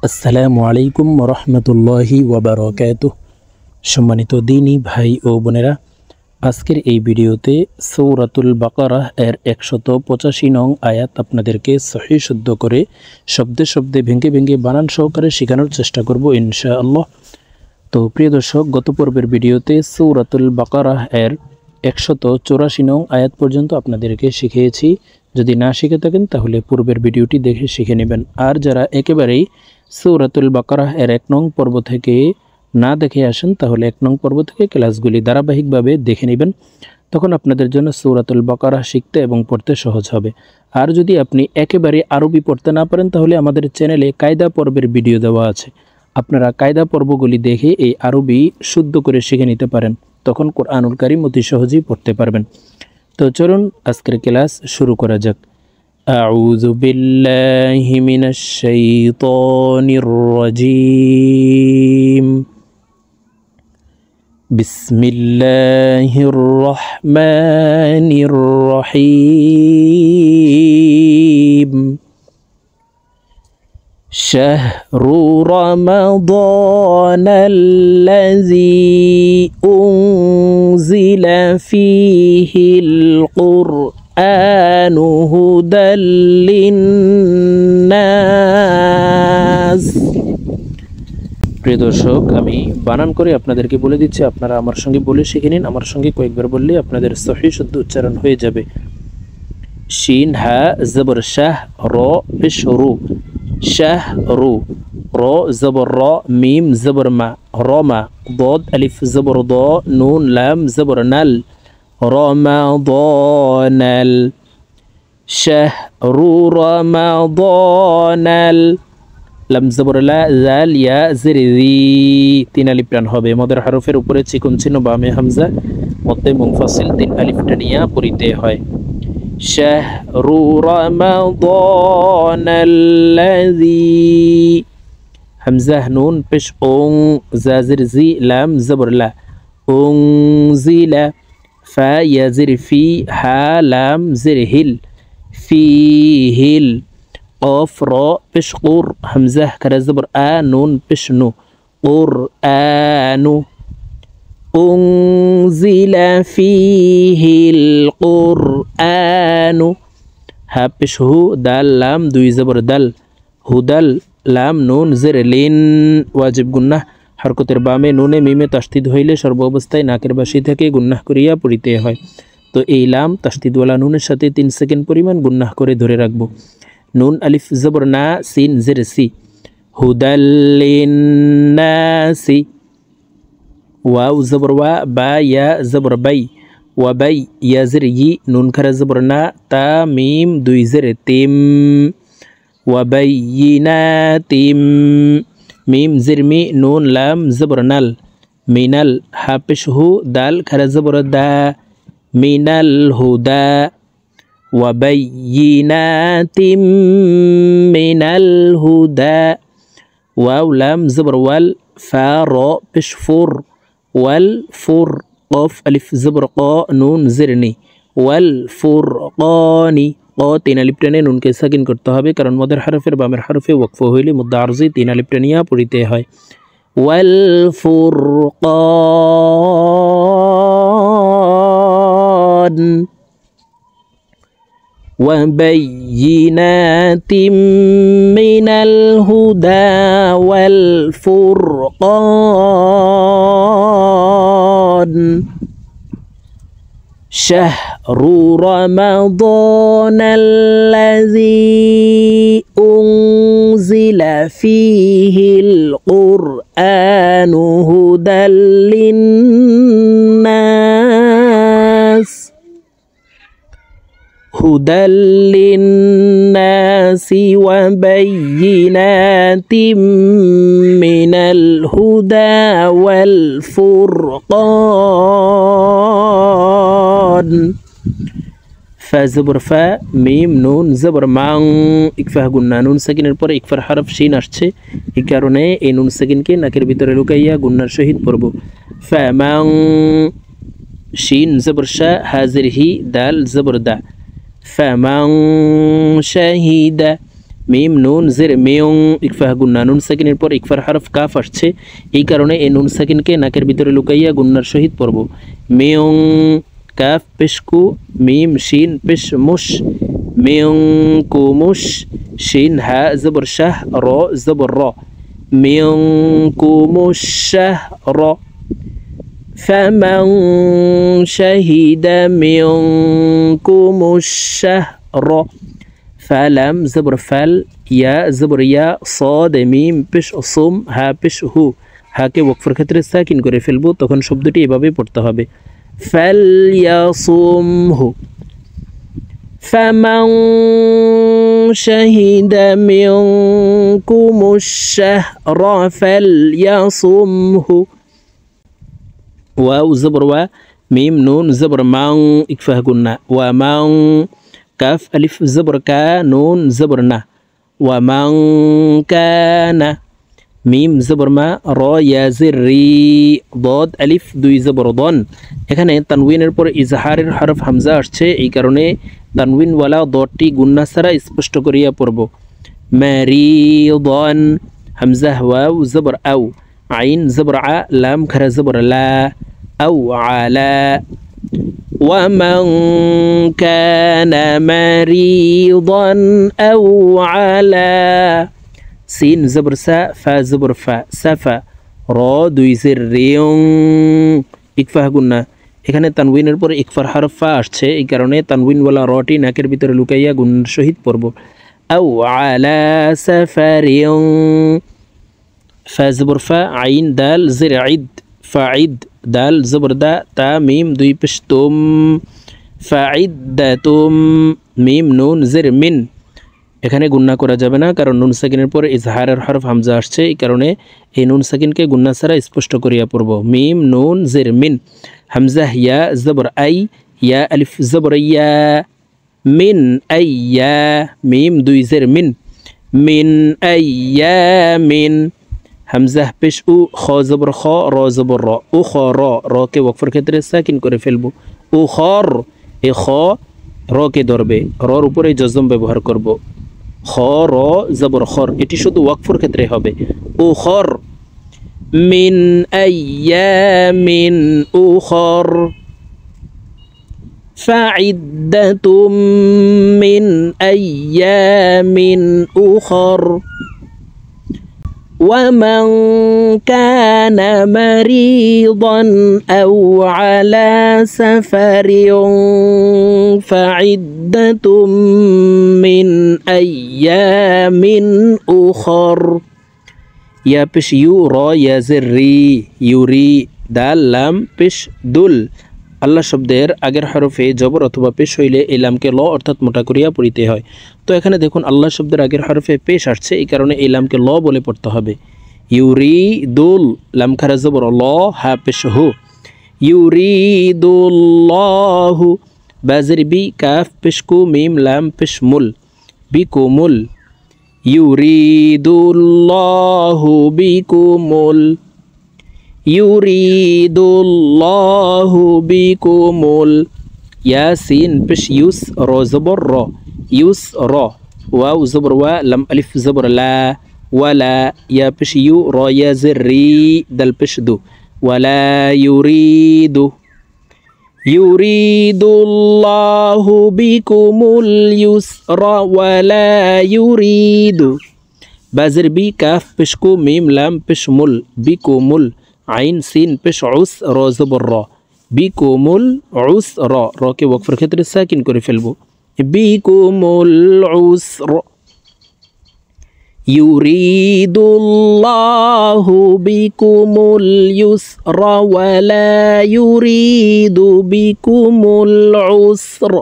আসসালামু আলাইকুম রহমতুল্লাহি ওয়াবারাকাতুহ। সম্মানিত দিনী ভাই ও বোনেরা, আজকের এই ভিডিওতে সূরাতুল বাকারাহ এর 185 নং আয়াত আপনাদেরকে সহিহ শুদ্ধ করে শব্দে শব্দে ভেঙে ভেঙে বানান সহকারে শেখানোর চেষ্টা করব ইনশাআল্লাহ। তো প্রিয় দর্শক, গত পর্বের ভিডিওতে সূরাতুল বাকারাহ এর 184 নং আয়াত পর্যন্ত আপনাদেরকে শিখিয়েছি। যদি না শিখে থাকেন তাহলে পূর্বের ভিডিওটি দেখে শিখে নেবেন। আর যারা একেবারেই সূরাতুল বাকারাহ এর 1 নং পর্ব থেকে না দেখে আসেন তাহলে 1 নং পর্ব থেকে ক্লাসগুলি ধারাবাহিকভাবে দেখে নেবেন। তখন আপনাদের জন্য সূরাতুল বাকারাহ শিখতে এবং পড়তে সহজ হবে। আর যদি আপনি একেবারে আরবি পড়তে না পারেন তাহলে আমাদের চ্যানেলে কায়দা পর্বের ভিডিও দেওয়া আছে। আপনারা কায়দা পর্বগুলি দেখে এই আরবি শুদ্ধ করে শিখে নিতে পারেন। তখন কোরআনুল কারীম অতি সহজেই পড়তে পারবেন। তো চলুন আজকের ক্লাস শুরু করা যাক। আউযু বিল্লাহি মিনাশ শাইতানির রাজীম। বিসমিল্লাহির রহমানির রহিম। শাহরু রমাদানাল্লাযী উনজিলা ফীহিল কুরআনু হুদাল লিন্নাস। প্রিয় দর্শক, আমি বানান করে আপনাদেরকে বলে দিচ্ছি, আপনারা আমার সঙ্গে বলে শিখে নিন। আমার সঙ্গে কয়েকবার বললে আপনাদের সহিহ শুদ্ধ উচ্চারণ হয়ে যাবে। শিন হা জবর শাহ, র পেশ রু, শাহরু, র জবর র, মিম জবর মা, রমা, ضاد আলিফ জবর দ, নুন লাম জবর নাল, রমাদানাল। শাহরু রমাদানাল, লাম জবর লা, জাল ইয়া জের জি, 3 আলিফ টান হবে। মদের হরফের উপরে চিকন চিহ্ন বামে হামজা, মধ্যে মুনফাসিল 3 আলিফ টানিয়া পড়িতে হয়। শাহরু রমাদানাল্লাযী, হামজা নুন পেশ ওং, জা জের জি, লাম জবর লা, উনজিলা, ফা ইয়া জের ফি, হা লাম জের হিল, ফিহিল, قاف را পেশ قر، হামজা কারা জবর আ, নুন পেশ নু, কুরআনু। উনজিলা ফীহিল কুরআনু, হা পেশ হু, দাল লাম 2 জবর দাল, হুদাল, লাম নুন জের লিন, ওয়াজিব গুন্নাহ। হরকতের বামে নুনে মিমে তাসদিদ হইলে সর্ব অবস্থায় নাকের বাসি থেকে গুন্নাহ করিয়া পড়িতে হয়। তো এই লাম তাসদিদওয়ালা নুনের সাথে 3 সেকেন্ড পরিমাণ গুন্নাহ করে ধরে রাখবো। নুন আলিফ জবর না, সিন জের সি, হুদাল লিন্নাসি। ওয়াও জবর ওয়া, বা ইয়া জবর বাই, ওয়া বাই ইয়া জের ই, নুন খারা জবর না, তা মিম 2 জের তিম, ওয়া বাইয়িনাতিম, মিম জের মি, নুন লাম জবর নাল, মিনাল, হা পেশ হু, দাল খারা জবর দা, মিনাল হুদা। ওয়া বাইয়িনাতিম মিনাল হুদা। ওয়াও লাম জবর ওয়াল, ফা র পেশ ফুর, ওয়াল ফুর, কফ আলিফ জবর ক, নুন জেরনি, ওয়াল ফুরকানি। ক 3 আলিফ টেনে নুনকে সাকিন করতে হবে, কারণ মদের হরফের বামের হরফে ওয়াকফ হইলে মুদ্দা আরজি 3 আলিফ টেনিয়া পড়িতে হয়। ওয়াল ফুরকান। وبينات من الهدى والفرقان. شهر رمضان الذي أنزل فيه القرآن هدى للناس، هدى للناس وبينات من الهدى والفرقان। ফা জবর ফা, মিম নুন জবর মাং, ইকফা গুন্না, নুন সেকেন্ডের পরে ইকফার হরফ শিন আসছে, এই কারণে এই নুন সেকেন্ডকে নাকের ভিতরে লুকাইয়া গুন্নার সহিত পড়ব। ফা মাং, শিন জবর শা, হাজির হি, দাল জবর দা, ফামান শাহিদা, মিম নুন জের মেয়ং ইকফা গুন্না, নুন সাকিনের পর ইকফার হরফ কাফ আসছে, এই কারণে এই নুন সাকিনকে নাকের ভিতরে লুকাইয়া গুন্নার সহিত পড়ব। মেয়ং কাফ পেশকু, মিম শিন পেশ মুশ, মেয়ং কুমুশ, শিন হা জবর শাহ, র জবর র, মেয়ং কুমুশ শাহ র। فمن شهد منكم الشهر, فلم زبر فل, يا زبر يا, صاد মিম পেশ সোম, হা পেশ হু, হাকে ওয়াকফের ক্ষেত্রে সাকিন করে ফেলবো, তখন শব্দটি এভাবে পড়তে হবে ফালইয়াসুমহু। فمن شهد منكم الشهر فليصمه। واو زبر وا, মিম নুন জবর মাং ইকফা গুন্না, ওয়া মাং কাফ আলিফ জবর কা, নুন জবর না, ওয়া মাং কানা, মিম জবর মা, র ইয়া জির রি, দদ আলিফ দুই জবর দন। এখানে তানউইনের পর ইজহারের হরফ হামজা আসছে, এই কারণে তানউইনওয়ালা দদটি গুন্না ছাড়া স্পষ্ট করিয়া পড়ব। মারিদন, হামজা ওয়াও জবর আও, আইন জবর আ, লাম খারা জবর লা, আও আলা। ومن كان مريضا أو على, সিন জবর সা, ফা জবর ফা, সাফা, র দুই জের রিয়ং ইকফা গুন্না। এখানে তানউইনের পরে ইকফার হরফ ফা আসছে, এই কারণে তানউইনওয়ালা রটি নাকের ভিতরে লুকাইয়া গুন্নার সহিত পড়ব। আও আলা সাফারিয়ং, ফা জবর ফা, আইন দাল জের ঈদ, ফাঈদ, দাল জবর দা, তা মিম দুই পেশ তুম, ফাঈদাতুম, মিম নুন জের মিন। এখানে গুন্না করা যাবে না, কারণ নুন সাকিনের পর ইজহারের হরফ হামজা আসছে, এই কারণে এই নুন সাকিনকে গুন্না ছাড়া স্পষ্ট করিয়া পড়ব। মিম নুন জের মিন, হামজা ইয়া জবর আই, ইয়া আলিফ জবর ইয়া, মিন আইয়া, মিম দুই জের মিন, মিন আইয়া মিন। হামজা পেশ উ, খ জবর খ, র জবর র, উ খ র, র কে ওয়াকফের ক্ষেত্রে সাকিন করে ফেলবো। উ খর, এ খ র কে ধরবে, রর উপরে জজম ব্যবহার করব। খ র জবর খর, এটি শুধু ওয়াকফের ক্ষেত্রে হবে। উ খর, মিন আইয়ামিন উখর, ফাইদ্দাতুম মিন আইয়ামিন উখর। ومن كان مريضا أو على سفر فعدة من أيام أخر। يا بش يو را يا زري يوري دال لام بش دل। আল্লাহ শব্দের আগের হরফে জবর অথবা পেশ হইলে এই লামকে ল অর্থাৎ মোটা করিয়া পড়িতে হয়। তো এখানে দেখুন আল্লাহ শব্দের আগের হরফে পেশ আসছে, এই কারণে এই লামকে ল বলে পড়তে হবে। ইউরিদুল, লাম খারা জবর ল, হা পেশ হু, ইউরিদুল্লাহু, বাজের বি, কাফ পেশ কু, মিম লাম পেশ মুল, বিকুমুল, ইউরিদুল্লাহু বিকুমুল, ইউরিদুল্লাহু বিকুমুল। ইয়াসিন পেশ ইউস, র জবর র, ইউস র, ওয়াও জবর ওয়া, লাম আলিফ জবর লা, ওয়ালা, ইয়া পেশ ইউ, র ইয়া জের রি, দাল পেশ দু, ওয়ালা ইউরিদু। ইউরিদুল্লাহু বিকুমুল ইউসরা ওয়ালা ইউরিদু। বাজের বি, কাফ পেশ কু, মিম লাম পেশ মুল, বিকুমুল, আইন সিন পেশ উস, র জবর র, বিকুমুল উস র, র কে ওয়াকফের ক্ষেত্রে সাকিন করে ফেলবো। বিকুমুল উসর। ইউরিদুল্লাহু বিকুমুল ইউসরা ওয়ালা ইউরিদু বিকুমুল উসর।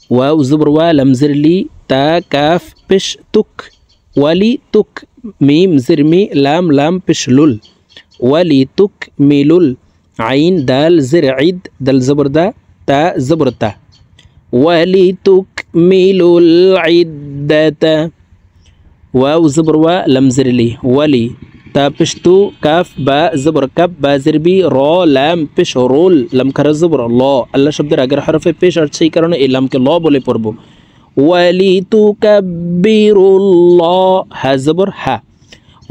ওয়াও জবর ওয়া, লাম জের লি, তা কাফ পেশ তুক, ওয়ালি তুক, মিম জের মি, লাম লাম পেশ লুল, ওয়ালি তুক মিলুল, আইন দাল জের ঈদ, দাল জবর দা, তা জবর তা, ওয়ালি তুক মিলুল ইদ্দাতা। ওয়াও জবর ওয়া, লাম জের লি, ওয়ালি, তা পেশ তু, কাফ বা জবর কাব, বা জের বি, র লাম পেশ রুল, লাম খারা জবর ল। আল্লাহ শব্দের আগের হরফে পেশ আসছে, এই কারণে এই লামকে ল বলে পড়ব। ওয়ালিতুকাব্বিরুল্লাহ, হা জবর হা,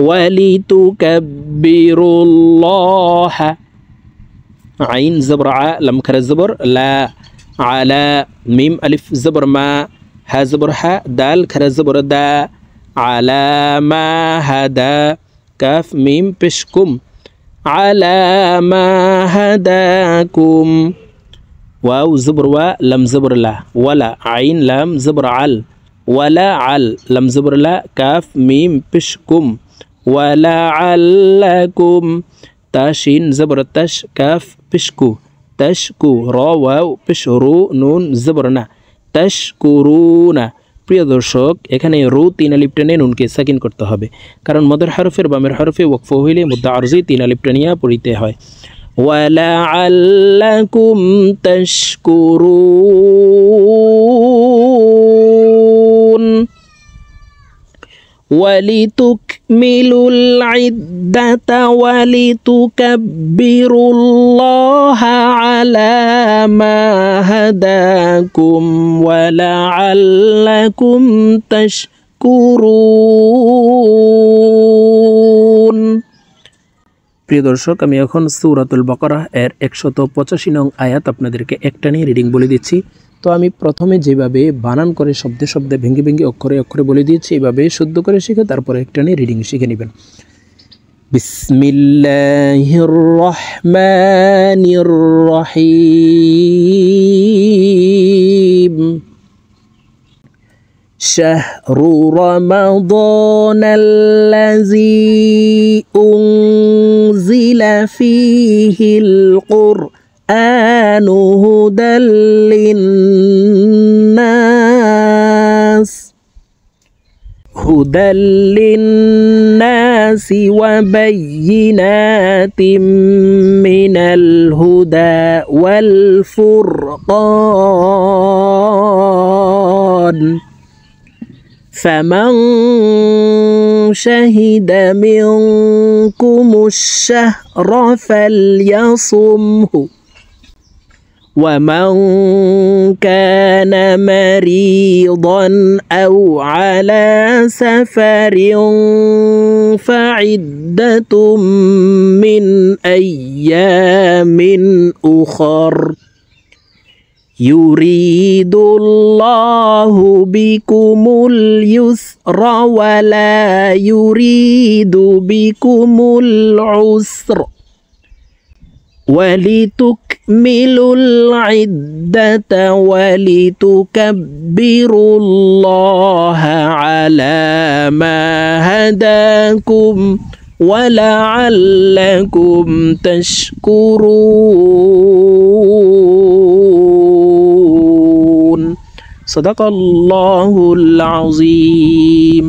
ওয়ালিতুকাব্বিরুল্লাহ। আইন জবর আ, লাম খারা জবর লা, আলা। মিম আলিফ জবর মা, হা জবর হা, দাল খারা জবর দা, আলা মা হাদা। কাফ মিম পেশকুম, আলা মা হাদাকুম। ওয়াও জবর ওয়া, লাম জবর লা, ওয়ালা। আইন লাম জবর আল, ওয়ালা আল, লাম জবর লা, কাফ মিম পেশকুম, ওয়ালা আল্লাকুম। তাশিন জবর তাশ, কাফ পেশকু, তাশকু। র ওয়াও পেশ রু, নুন জবর না, তাশকুরুনা। প্রিয় দর্শক, এখানে রু 3 আলিফ টেনে নুনকে সাকিন করতে হবে, কারণ মদের হরফের বামের হরফে ওয়াকফ হইলে মুদ্দা আরজি 3 আলিফ টেনিয়া পড়িতে হয়। ওয়ালাআল্লাকুম তাশকুরুন। ওয়ালিতুকমিলুল ইদ্দাতা ওয়ালিতুকাব্বিরুল্লাহা আলা মা হাদাকুম ওয়ালাআল্লাকুম তাশকুরুন। প্রিয় দর্শক, আমি এখন সূরাতুল বাকারাহ এর 185 নং আয়াত আপনাদেরকে একটানি রিডিং বলে দিচ্ছি। তো আমি প্রথমে যেভাবে বানান করে শব্দে শব্দে ভেঙে ভেঙে অক্ষরে অক্ষরে বলে দিয়েছি, এইভাবে শুদ্ধ করে শিখে তারপরে একটানি রিডিং শিখে নেবেন। বিসমিল্লাহির রহমানির রহিম। শাহরু রমাদানাল্লাযী উনজিলা ফীহিল কুরআনু হুদাল লিন্নাসি ওয়া বায়্যিনাতিম মিনাল হুদা ওয়াল ফুরকান। فمن شهد منكم الشهر فليصمه ومن كان مريضا أو على سفر فعدة من أيام أخر يريد الله بكم اليسر ولا يريد بكم العسر ولتكملوا العدة ولتكبروا الله على ما هداكم ولعلكم تشكرون। صدق الله العظيم।